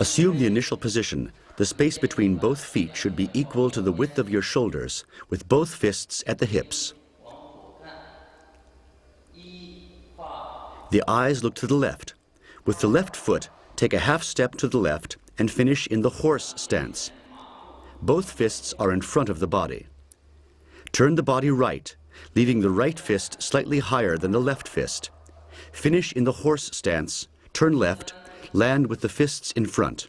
Assume the initial position. The space between both feet should be equal to the width of your shoulders, with both fists at the hips. The eyes look to the left. With the left foot, take a half step to the left and finish in the horse stance. Both fists are in front of the body. Turn the body right, leaving the right fist slightly higher than the left fist. Finish in the horse stance, turn left, land with the fists in front.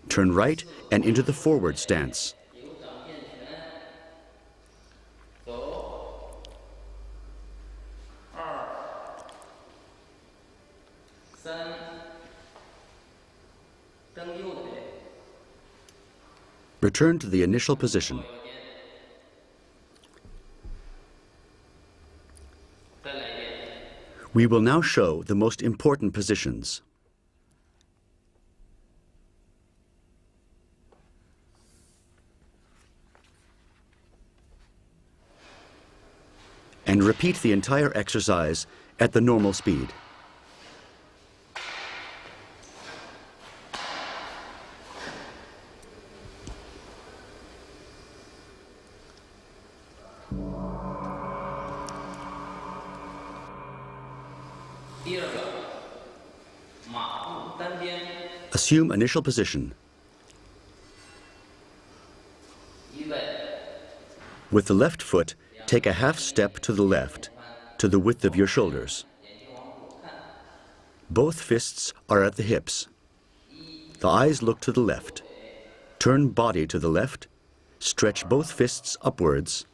Turn right and into the forward stance. Return to the initial position. We will now show the most important positions. And repeat the entire exercise at the normal speed. Assume initial position. With the left foot, take a half step to the left, to the width of your shoulders. Both fists are at the hips. The eyes look to the left. Turn body to the left, stretch both fists upwards,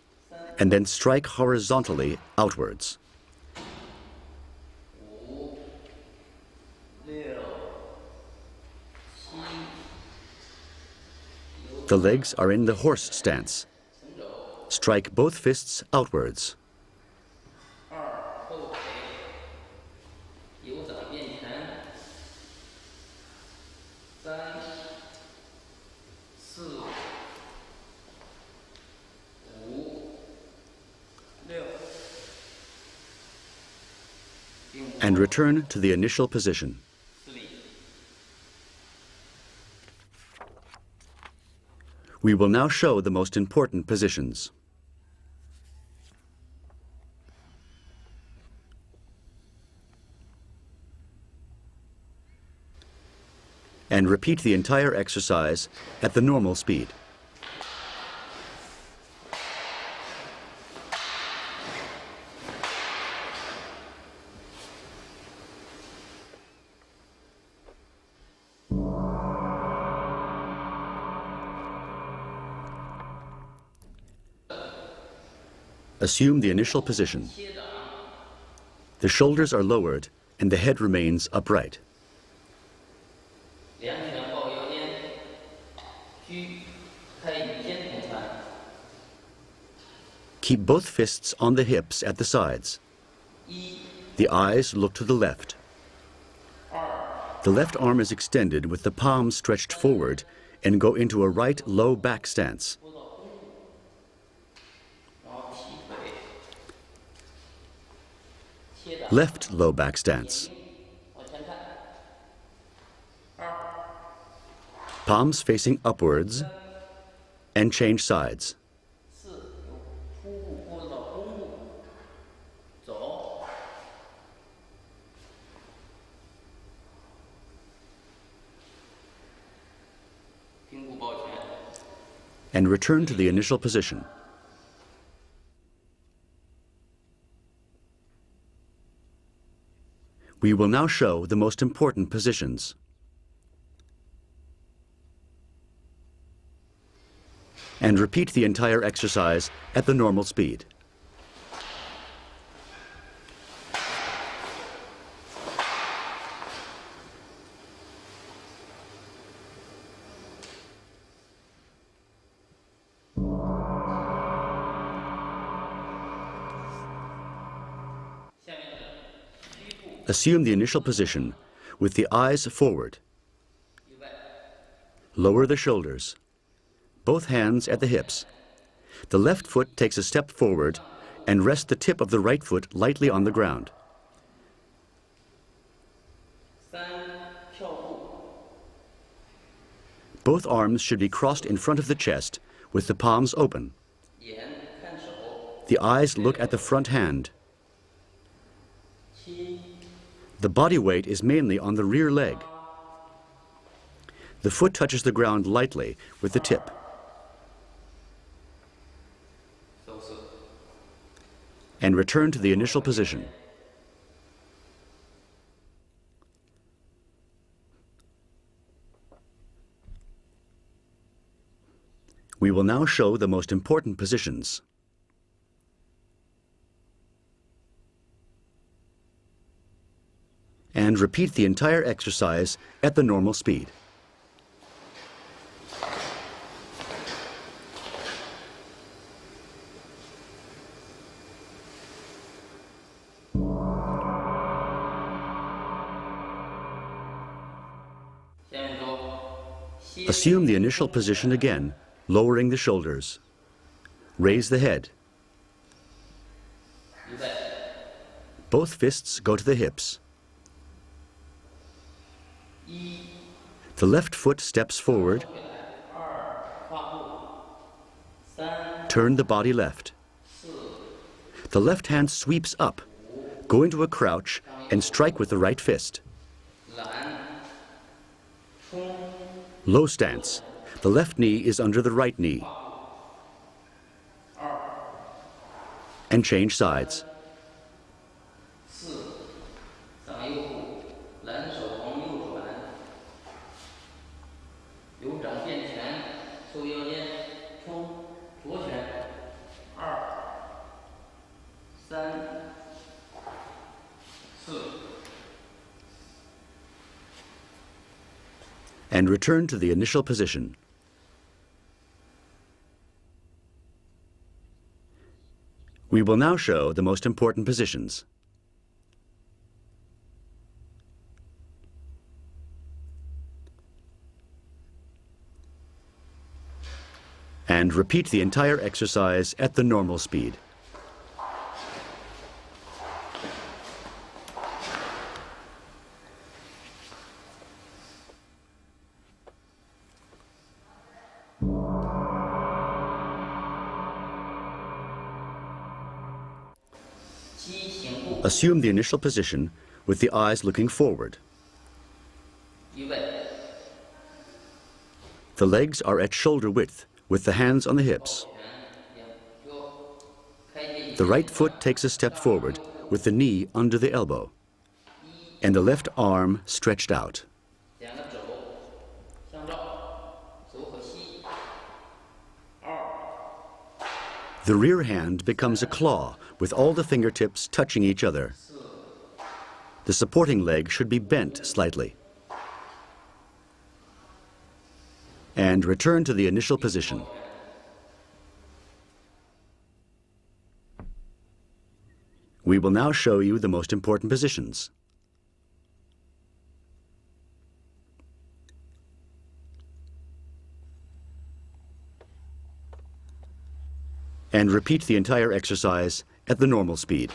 and then strike horizontally outwards. The legs are in the horse stance. Strike both fists outwards. And return to the initial position. We will now show the most important positions. And repeat the entire exercise at the normal speed. Assume the initial position. The shoulders are lowered and the head remains upright. Keep both fists on the hips at the sides. The eyes look to the left. The left arm is extended with the palm stretched forward and go into a right low back stance. Left low back stance. Palms facing upwards and change sides. And return to the initial position. We will now show the most important positions. And repeat the entire exercise at the normal speed. Assume the initial position with the eyes forward. Lower the shoulders. Both hands at the hips. The left foot takes a step forward and rest the tip of the right foot lightly on the ground. Both arms should be crossed in front of the chest with the palms open. The eyes look at the front hand. The body weight is mainly on the rear leg. The foot touches the ground lightly with the tip. And return to the initial position. We will now show the most important positions. And repeat the entire exercise at the normal speed. Assume the initial position again, lowering the shoulders. Raise the head. Both fists go to the hips. The left foot steps forward. Turn the body left. The left hand sweeps up. Go into a crouch and strike with the right fist. Low stance. The left knee is under the right knee. And change sides. And return to the initial position. We will now show the most important positions. And repeat the entire exercise at the normal speed. Assume the initial position with the eyes looking forward. The legs are at shoulder width with the hands on the hips. The right foot takes a step forward with the knee under the elbow and the left arm stretched out. The rear hand becomes a claw with all the fingertips touching each other. The supporting leg should be bent slightly. And return to the initial position. We will now show you the most important positions. And repeat the entire exercise at the normal speed.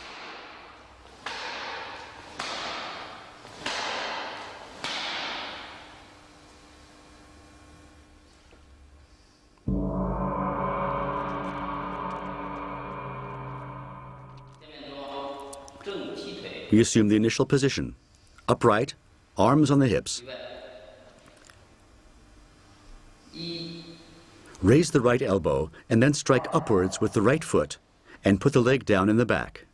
We assume the initial position. Upright, arms on the hips. Raise the right elbow and then strike upwards with the right foot and put the leg down in the back.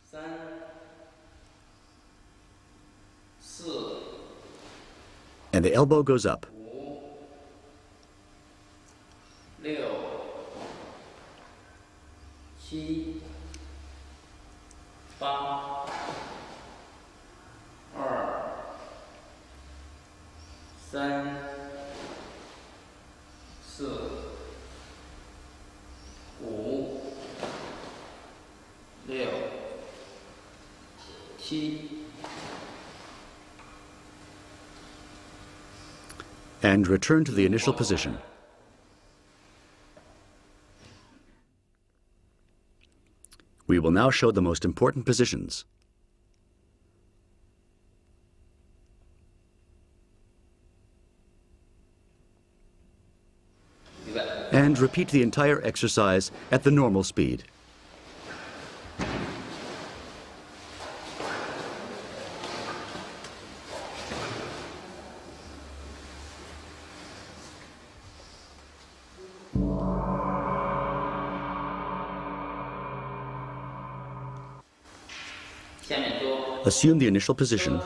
And the elbow goes up. And return to the initial position. We will now show the most important positions. And repeat the entire exercise at the normal speed. Assume the initial position,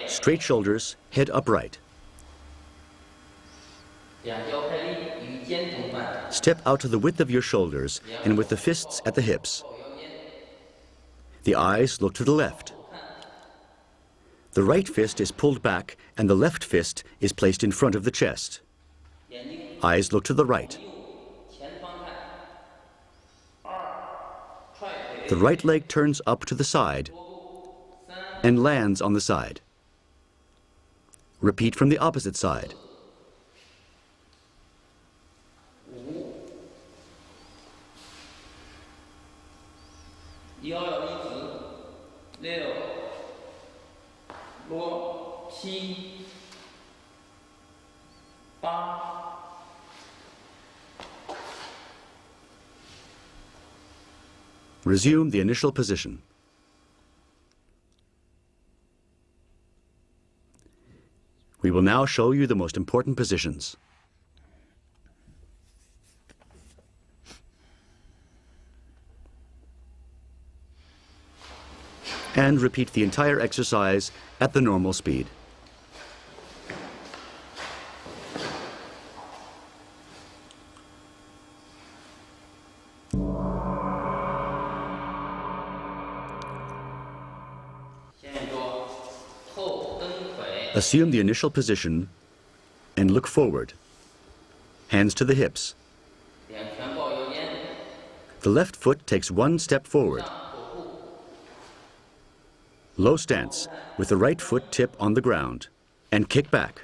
straight shoulders, head upright. Step out to the width of your shoulders and with the fists at the hips. The eyes look to the left. The right fist is pulled back and the left fist is placed in front of the chest. Eyes look to the right. The right leg turns up to the side and lands on the side. Repeat from the opposite side. Resume the initial position. We will now show you the most important positions. And repeat the entire exercise at the normal speed. Assume the initial position and look forward. Hands to the hips. The left foot takes one step forward. Low stance with the right foot tip on the ground and kick back.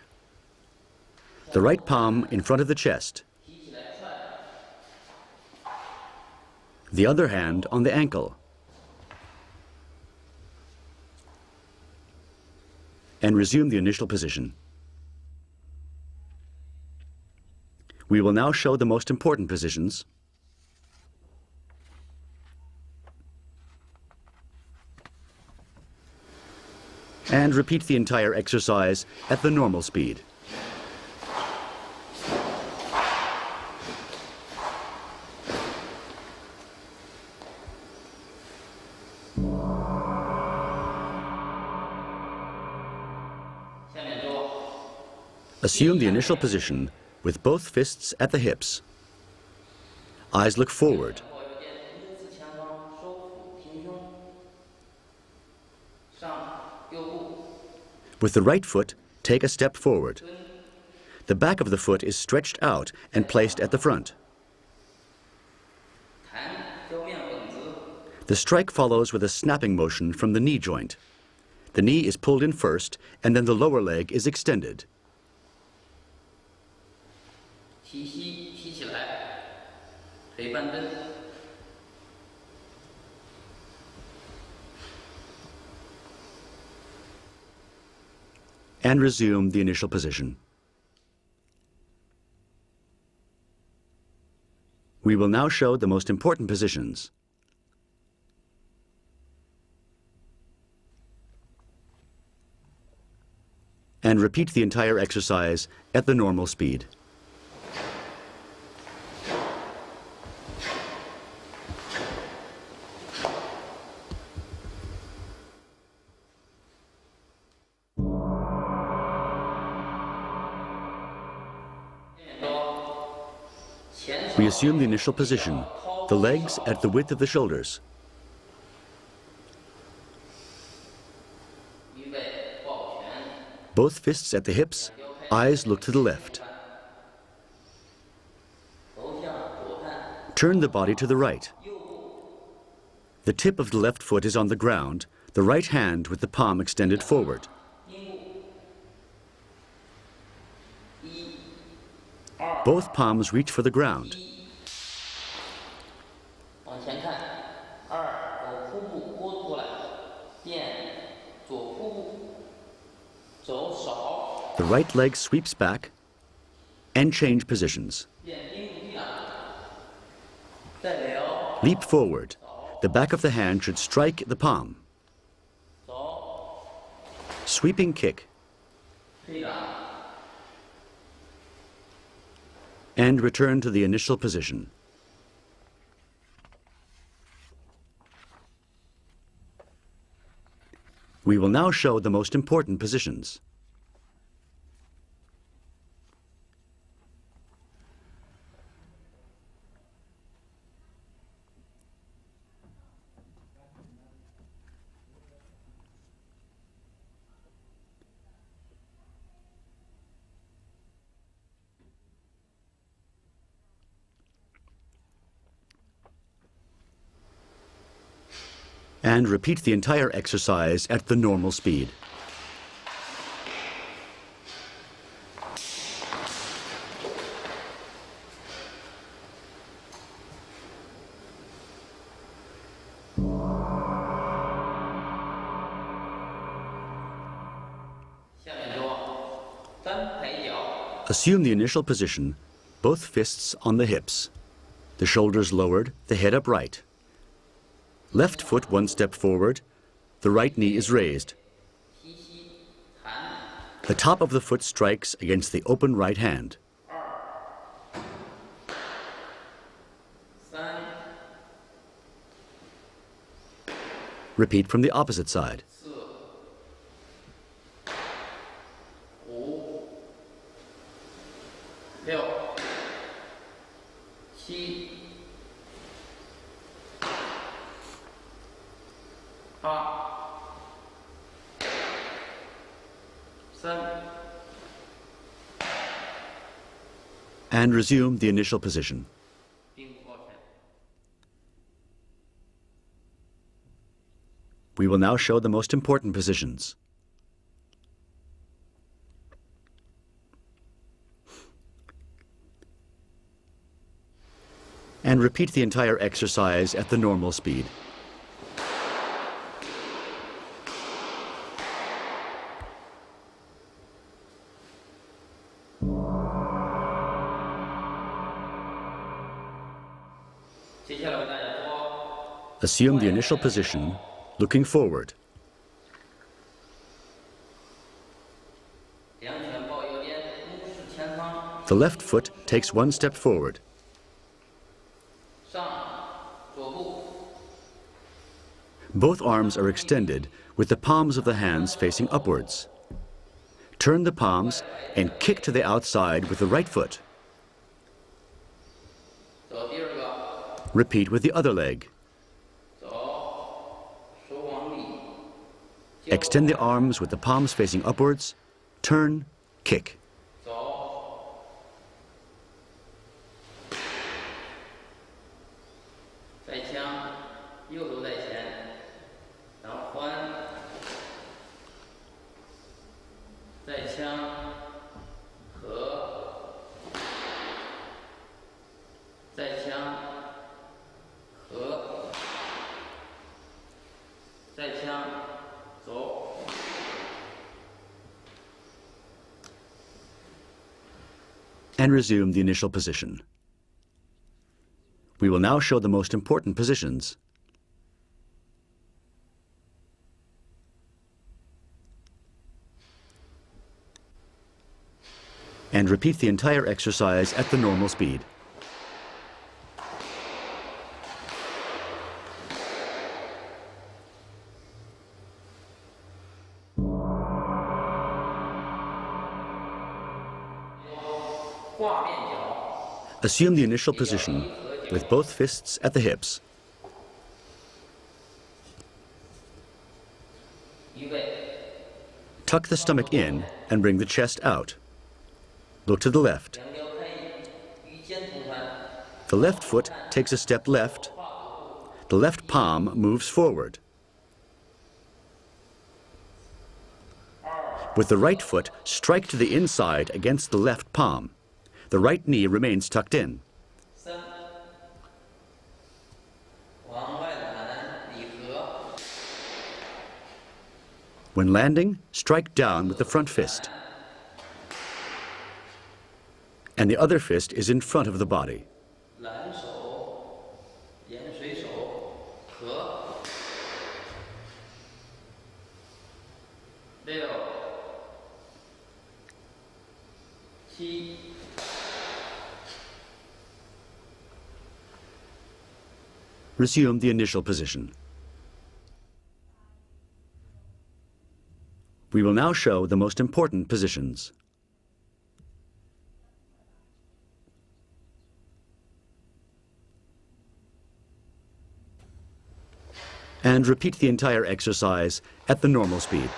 The right palm in front of the chest. The other hand on the ankle. And resume the initial position. We will now show the most important positions. And repeat the entire exercise at the normal speed. Assume the initial position with both fists at the hips. Eyes look forward. With the right foot, take a step forward. The back of the foot is stretched out and placed at the front. The strike follows with a snapping motion from the knee joint. The knee is pulled in first, and then the lower leg is extended. And resume the initial position. We will now show the most important positions. And repeat the entire exercise at the normal speed. We assume the initial position, the legs at the width of the shoulders. Both fists at the hips, eyes look to the left. Turn the body to the right. The tip of the left foot is on the ground, the right hand with the palm extended forward. Both palms reach for the ground. The right leg sweeps back and change positions. Leap forward. The back of the hand should strike the palm. Sweeping kick. And return to the initial position. We will now show the most important positions. And repeat the entire exercise at the normal speed. Assume the initial position, both fists on the hips, the shoulders lowered, the head upright. Left foot one step forward, the right knee is raised. The top of the foot strikes against the open right hand. Repeat from the opposite side. And resume the initial position. We will now show the most important positions. And repeat the entire exercise at the normal speed. Assume the initial position, looking forward. The left foot takes one step forward. Both arms are extended with the palms of the hands facing upwards. Turn the palms and kick to the outside with the right foot. Repeat with the other leg. Extend the arms with the palms facing upwards. Turn, kick. And resume the initial position. We will now show the most important positions. And repeat the entire exercise at the normal speed. Assume the initial position with both fists at the hips. Tuck the stomach in and bring the chest out. Look to the left. The left foot takes a step left. The left palm moves forward. With the right foot, strike to the inside against the left palm. The right knee remains tucked in. When landing, strike down with the front fist. And the other fist is in front of the body. Resume the initial position. We will now show the most important positions. And repeat the entire exercise at the normal speed.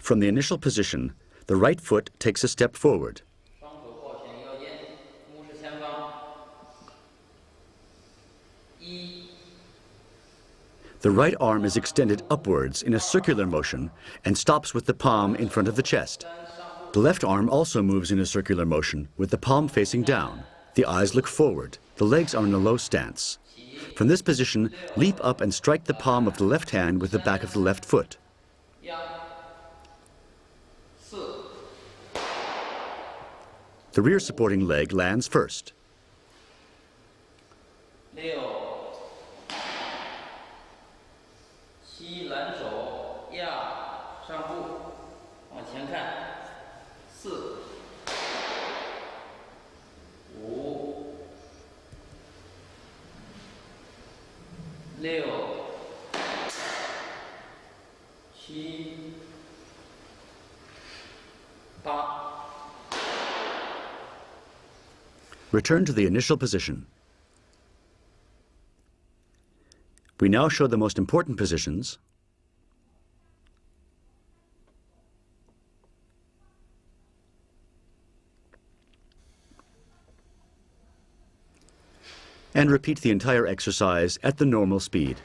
From the initial position, the right foot takes a step forward. The right arm is extended upwards in a circular motion and stops with the palm in front of the chest. The left arm also moves in a circular motion with the palm facing down. The eyes look forward. The legs are in a low stance. From this position, leap up and strike the palm of the left hand with the back of the left foot. The rear supporting leg lands first. Return to the initial position. We now show the most important positions. And repeat the entire exercise at the normal speed.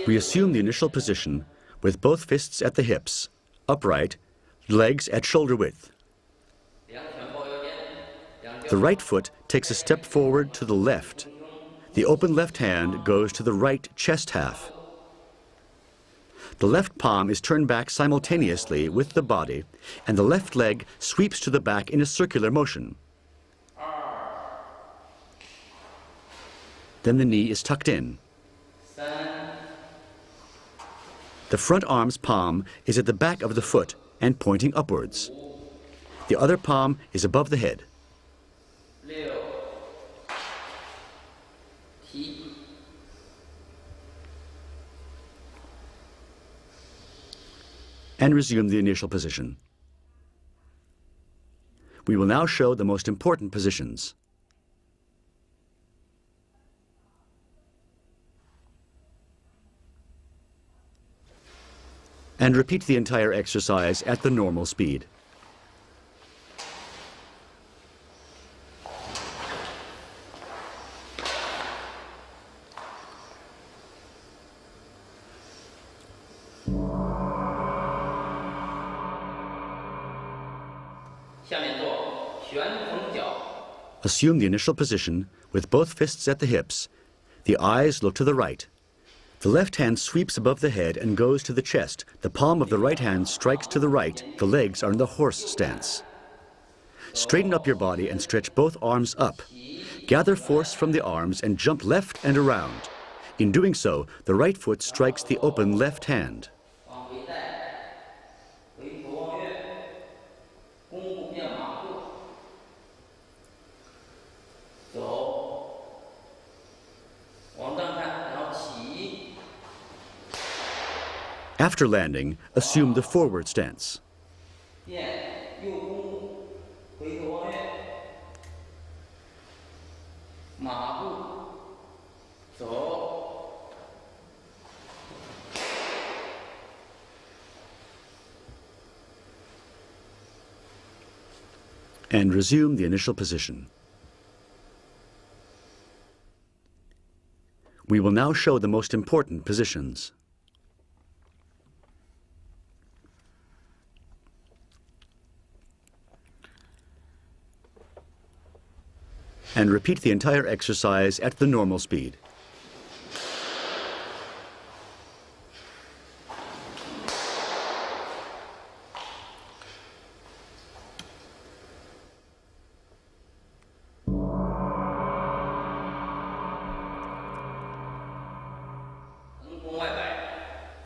We assume the initial position with both fists at the hips, upright, legs at shoulder width. The right foot takes a step forward to the left. The open left hand goes to the right chest half. The left palm is turned back simultaneously with the body, and the left leg sweeps to the back in a circular motion. Then the knee is tucked in. The front arm's palm is at the back of the foot and pointing upwards. The other palm is above the head. And resume the initial position. We will now show the most important positions. And repeat the entire exercise at the normal speed. Assume the initial position with both fists at the hips. The eyes look to the right. The left hand sweeps above the head and goes to the chest. The palm of the right hand strikes to the right. The legs are in the horse stance. Straighten up your body and stretch both arms up. Gather force from the arms and jump left and around. In doing so, the right foot strikes the open left hand. After landing, assume the forward stance. And resume the initial position. We will now show the most important positions. And repeat the entire exercise at the normal speed.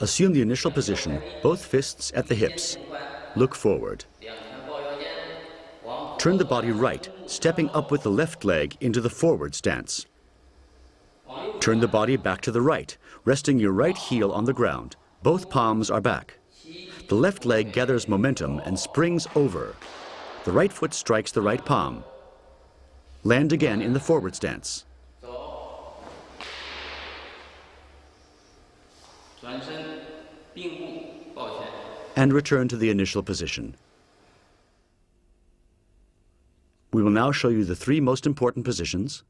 Assume the initial position, both fists at the hips. Look forward. Turn the body right, stepping up with the left leg into the forward stance. Turn the body back to the right, resting your right heel on the ground. Both palms are back. The left leg gathers momentum and springs over. The right foot strikes the right palm. Land again in the forward stance. And return to the initial position. We will now show you the three most important positions.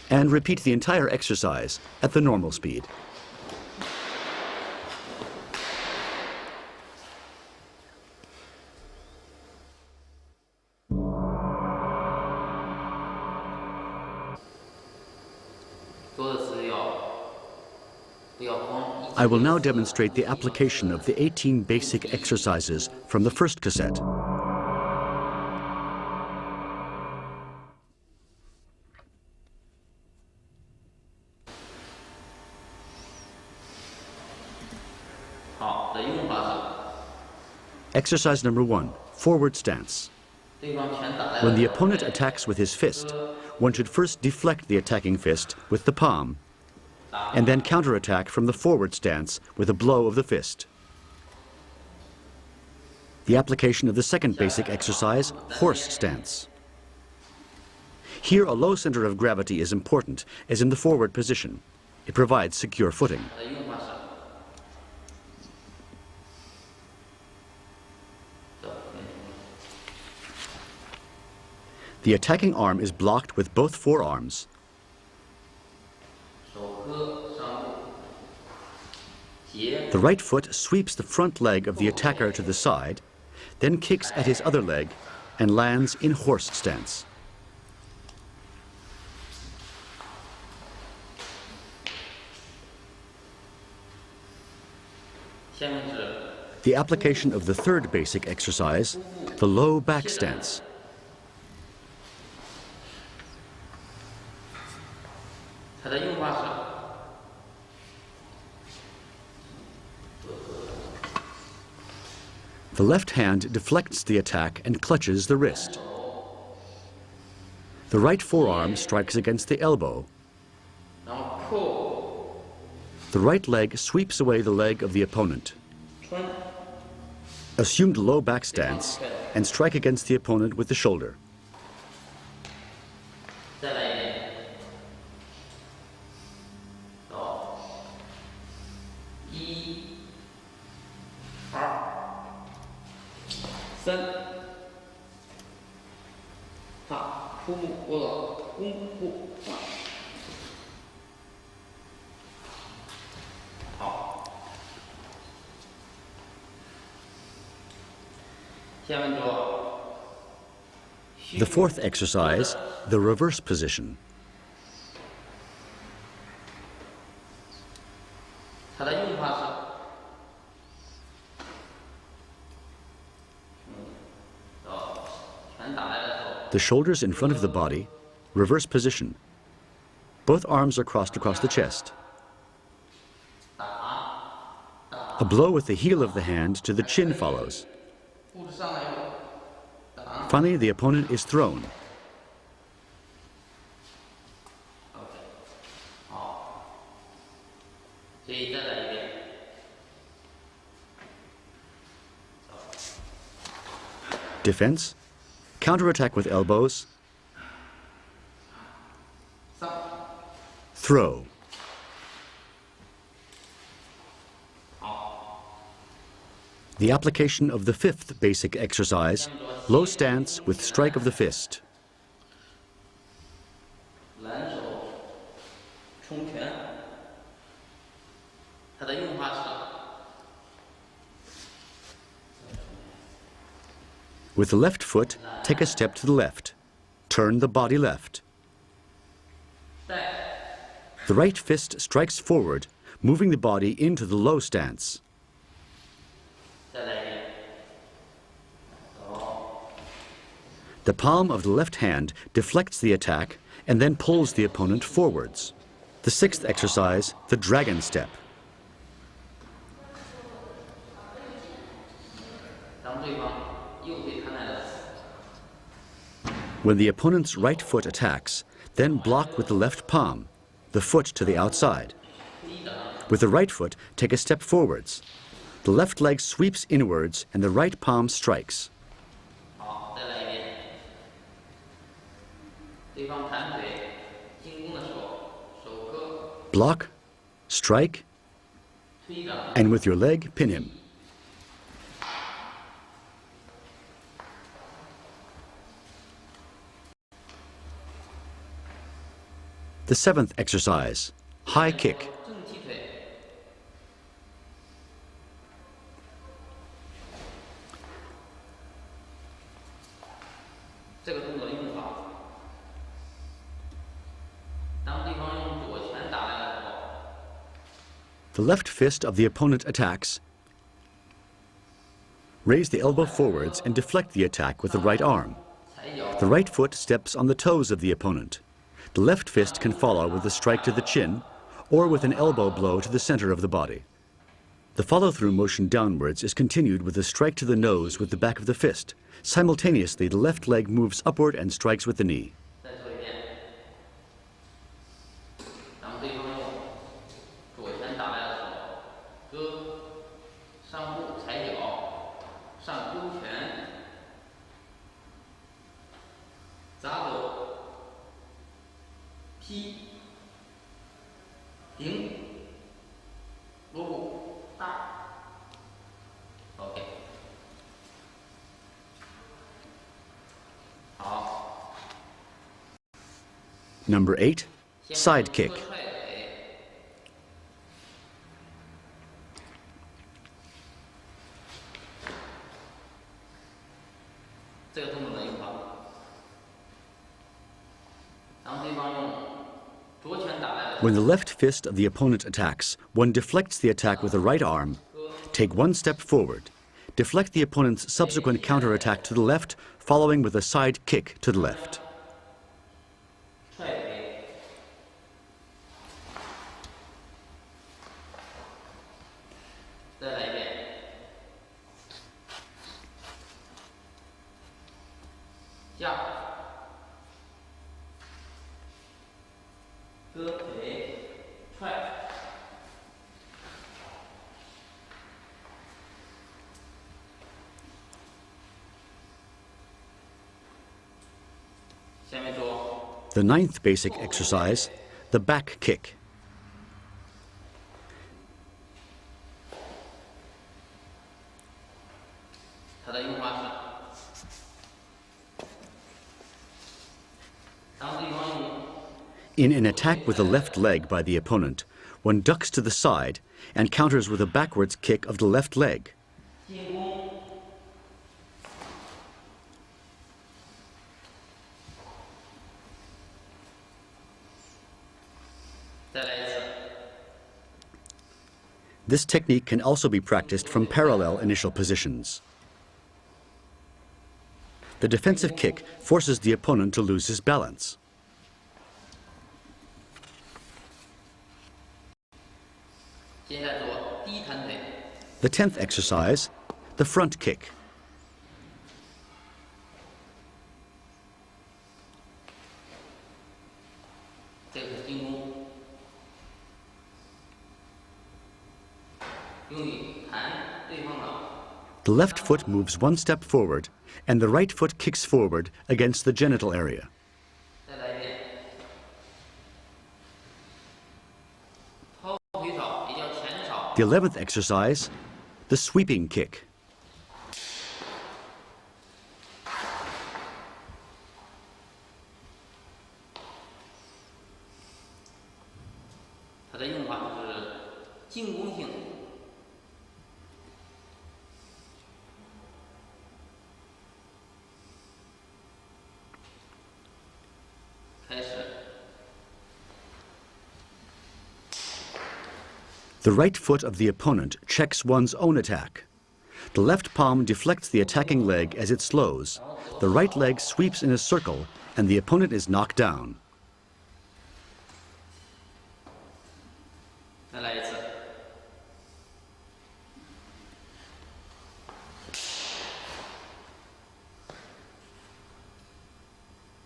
And repeat the entire exercise at the normal speed. I will now demonstrate the application of the 18 basic exercises from the first cassette. Exercise number 1, forward stance. When the opponent attacks with his fist, one should first deflect the attacking fist with the palm, and then counterattack from the forward stance with a blow of the fist. The application of the second basic exercise, horse stance. Here, a low center of gravity is important, as in the forward position. It provides secure footing. The attacking arm is blocked with both forearms. The right foot sweeps the front leg of the attacker to the side, then kicks at his other leg and lands in horse stance. The application of the third basic exercise, the low back stance. The left hand deflects the attack and clutches the wrist. The right forearm strikes against the elbow. The right leg sweeps away the leg of the opponent. Assume the low back stance and strike against the opponent with the shoulder. The fourth exercise, the reverse position. The shoulders in front of the body, reverse position. Both arms are crossed across the chest. A blow with the heel of the hand to the chin follows. Finally, the opponent is thrown. Defense, counterattack with elbows, throw. The application of the fifth basic exercise, low stance with strike of the fist. 蓝手冲拳，它的用法是。 With the left foot, take a step to the left. Turn the body left. The right fist strikes forward, moving the body into the low stance. The palm of the left hand deflects the attack and then pulls the opponent forwards. The sixth exercise, the dragon step. When the opponent's right foot attacks, then block with the left palm, the foot to the outside. With the right foot, take a step forwards. The left leg sweeps inwards and the right palm strikes. Block, strike, and with your leg, pin him. The seventh exercise, high kick. The left fist of the opponent attacks. Raise the elbow forwards and deflect the attack with the right arm. The right foot steps on the toes of the opponent. The left fist can follow with a strike to the chin or with an elbow blow to the center of the body. The follow-through motion downwards is continued with a strike to the nose with the back of the fist. Simultaneously, the left leg moves upward and strikes with the knee. Number 8, Sidekick. When the left fist of the opponent attacks, one deflects the attack with the right arm. Take one step forward. Deflect the opponent's subsequent counterattack to the left, following with a side kick to the left. The ninth basic exercise, the back kick. In an attack with the left leg by the opponent, one ducks to the side and counters with a backwards kick of the left leg. This technique can also be practiced from parallel initial positions. The defensive kick forces the opponent to lose his balance. The 10th exercise, the front kick. The left foot moves one step forward, and the right foot kicks forward against the genital area. The 11th exercise, the sweeping kick. The right foot of the opponent checks one's own attack. The left palm deflects the attacking leg as it slows. The right leg sweeps in a circle, and the opponent is knocked down. 再来一次。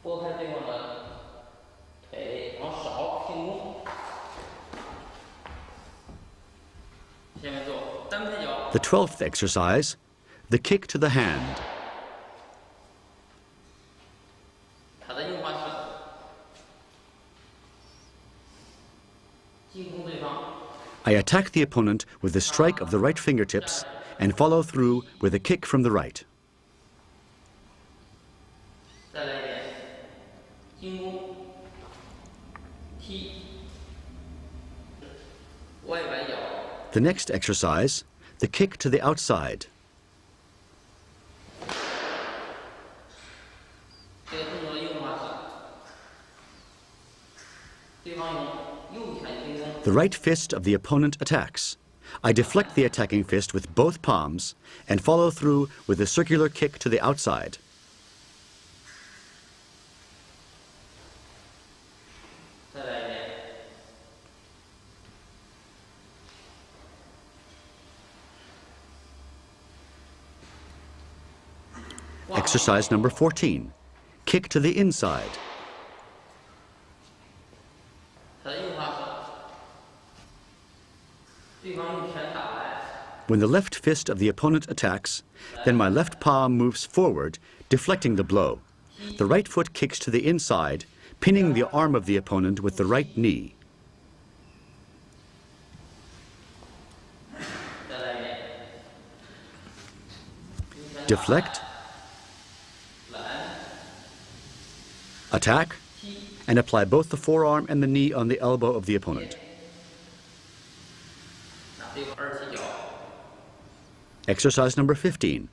拨开对方的腿，往少进攻。下面做单拍脚。 The 12th exercise, the kick to the hand. 他的硬化是进攻对方。 I attack the opponent with the strike of the right fingertips and follow through with a kick from the right. 再来一遍，进攻，踢，外摆脚。 The next exercise, the kick to the outside. 这个动作的用法是，对方用右拳进攻， The right fist of the opponent attacks. I deflect the attacking fist with both palms and follow through with a circular kick to the outside. 再来一遍。 Exercise number 14, kick to the inside. 他的用法是，对方用拳打来， When the left fist of the opponent attacks, then my left palm moves forward, deflecting the blow. The right foot kicks to the inside, pinning the arm of the opponent with the right knee. 再来一遍。 Deflect, 拦， attack, 踢， and apply both the forearm and the knee on the elbow of the opponent. 拿对方二踢脚。 Exercise number 15,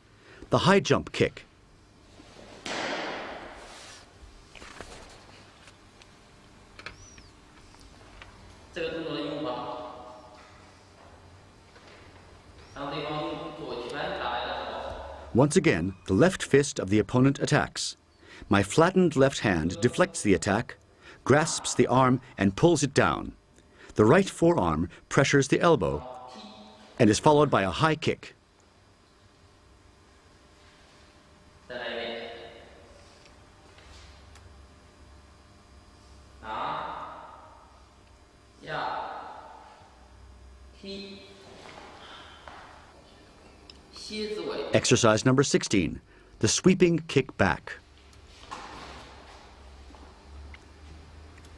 the high jump kick. 这个动作的用法，当对方用左拳打来的时候， Once again, the left fist of the opponent attacks. My flattened left hand deflects the attack, grasps the arm, and pulls it down. The right forearm pressures the elbow and is followed by a high kick. 再来一遍。拿，压，踢，蝎子尾。 Exercise number 16, the sweeping kick back.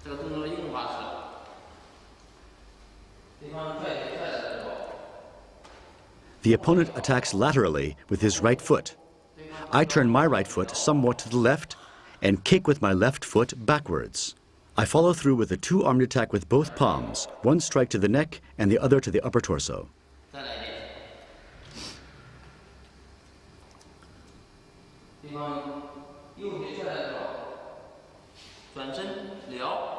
这个动作的用法是，对方拽腿拽来的时候， The opponent attacks laterally with his right foot. I turn my right foot somewhat to the left and kick with my left foot backwards. I follow through with a two-armed attack with both palms, one strike to the neck and the other to the upper torso. 再来一遍。对方右腿拽来的时候，转身撩。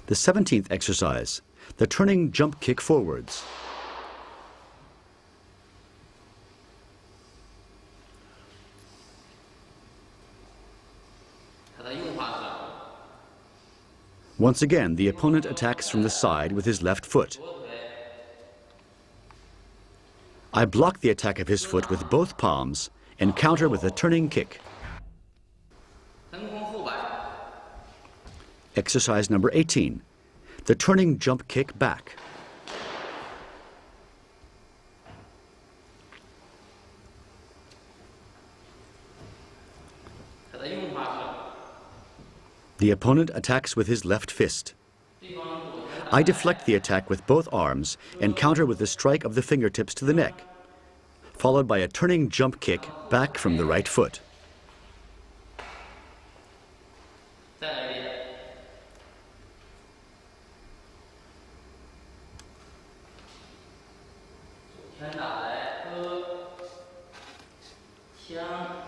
The 17th exercise, the turning jump kick forwards. 它的用法是， Once again, the opponent attacks from the side with his left foot. 左腿 I block the attack of his foot with both palms and counter with a turning kick. 腾空后摆， Exercise number 18, the turning jump kick back. 它的用法 The opponent attacks with his left fist. 是，对方用左拳 I deflect the attack with both arms and counter with a strike of the fingertips to the neck, followed by a turning jump kick back from the right foot. 再来一遍。左拳打来，枪。